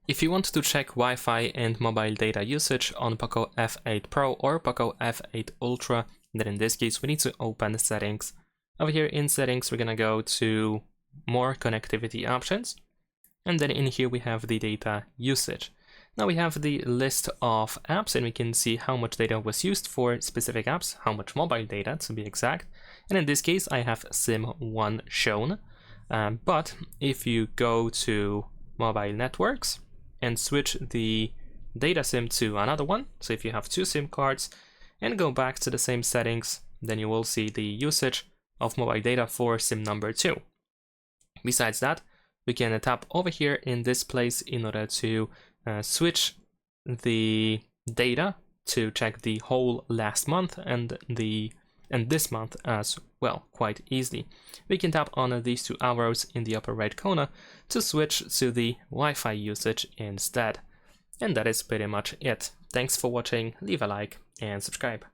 If you want to check Wi-Fi and mobile data usage on POCO F8 Pro or POCO F8 Ultra, then in this case we need to open settings. Over here in settings we're gonna go to more connectivity options, and then in here we have the data usage. Now we have the list of apps and we can see how much data was used for specific apps, how much mobile data to be exact, and in this case I have SIM1 shown, but if you go to mobile networks and switch the data SIM to another one, so if you have two SIM cards and go back to the same settings, then you will see the usage of mobile data for SIM number 2. Besides that, we can tap over here in this place in order to switch the data to check the whole last month and this month as well, quite easily. We can tap on these two arrows in the upper right corner to switch to the Wi-Fi usage instead. And that is pretty much it. Thanks for watching, leave a like and subscribe.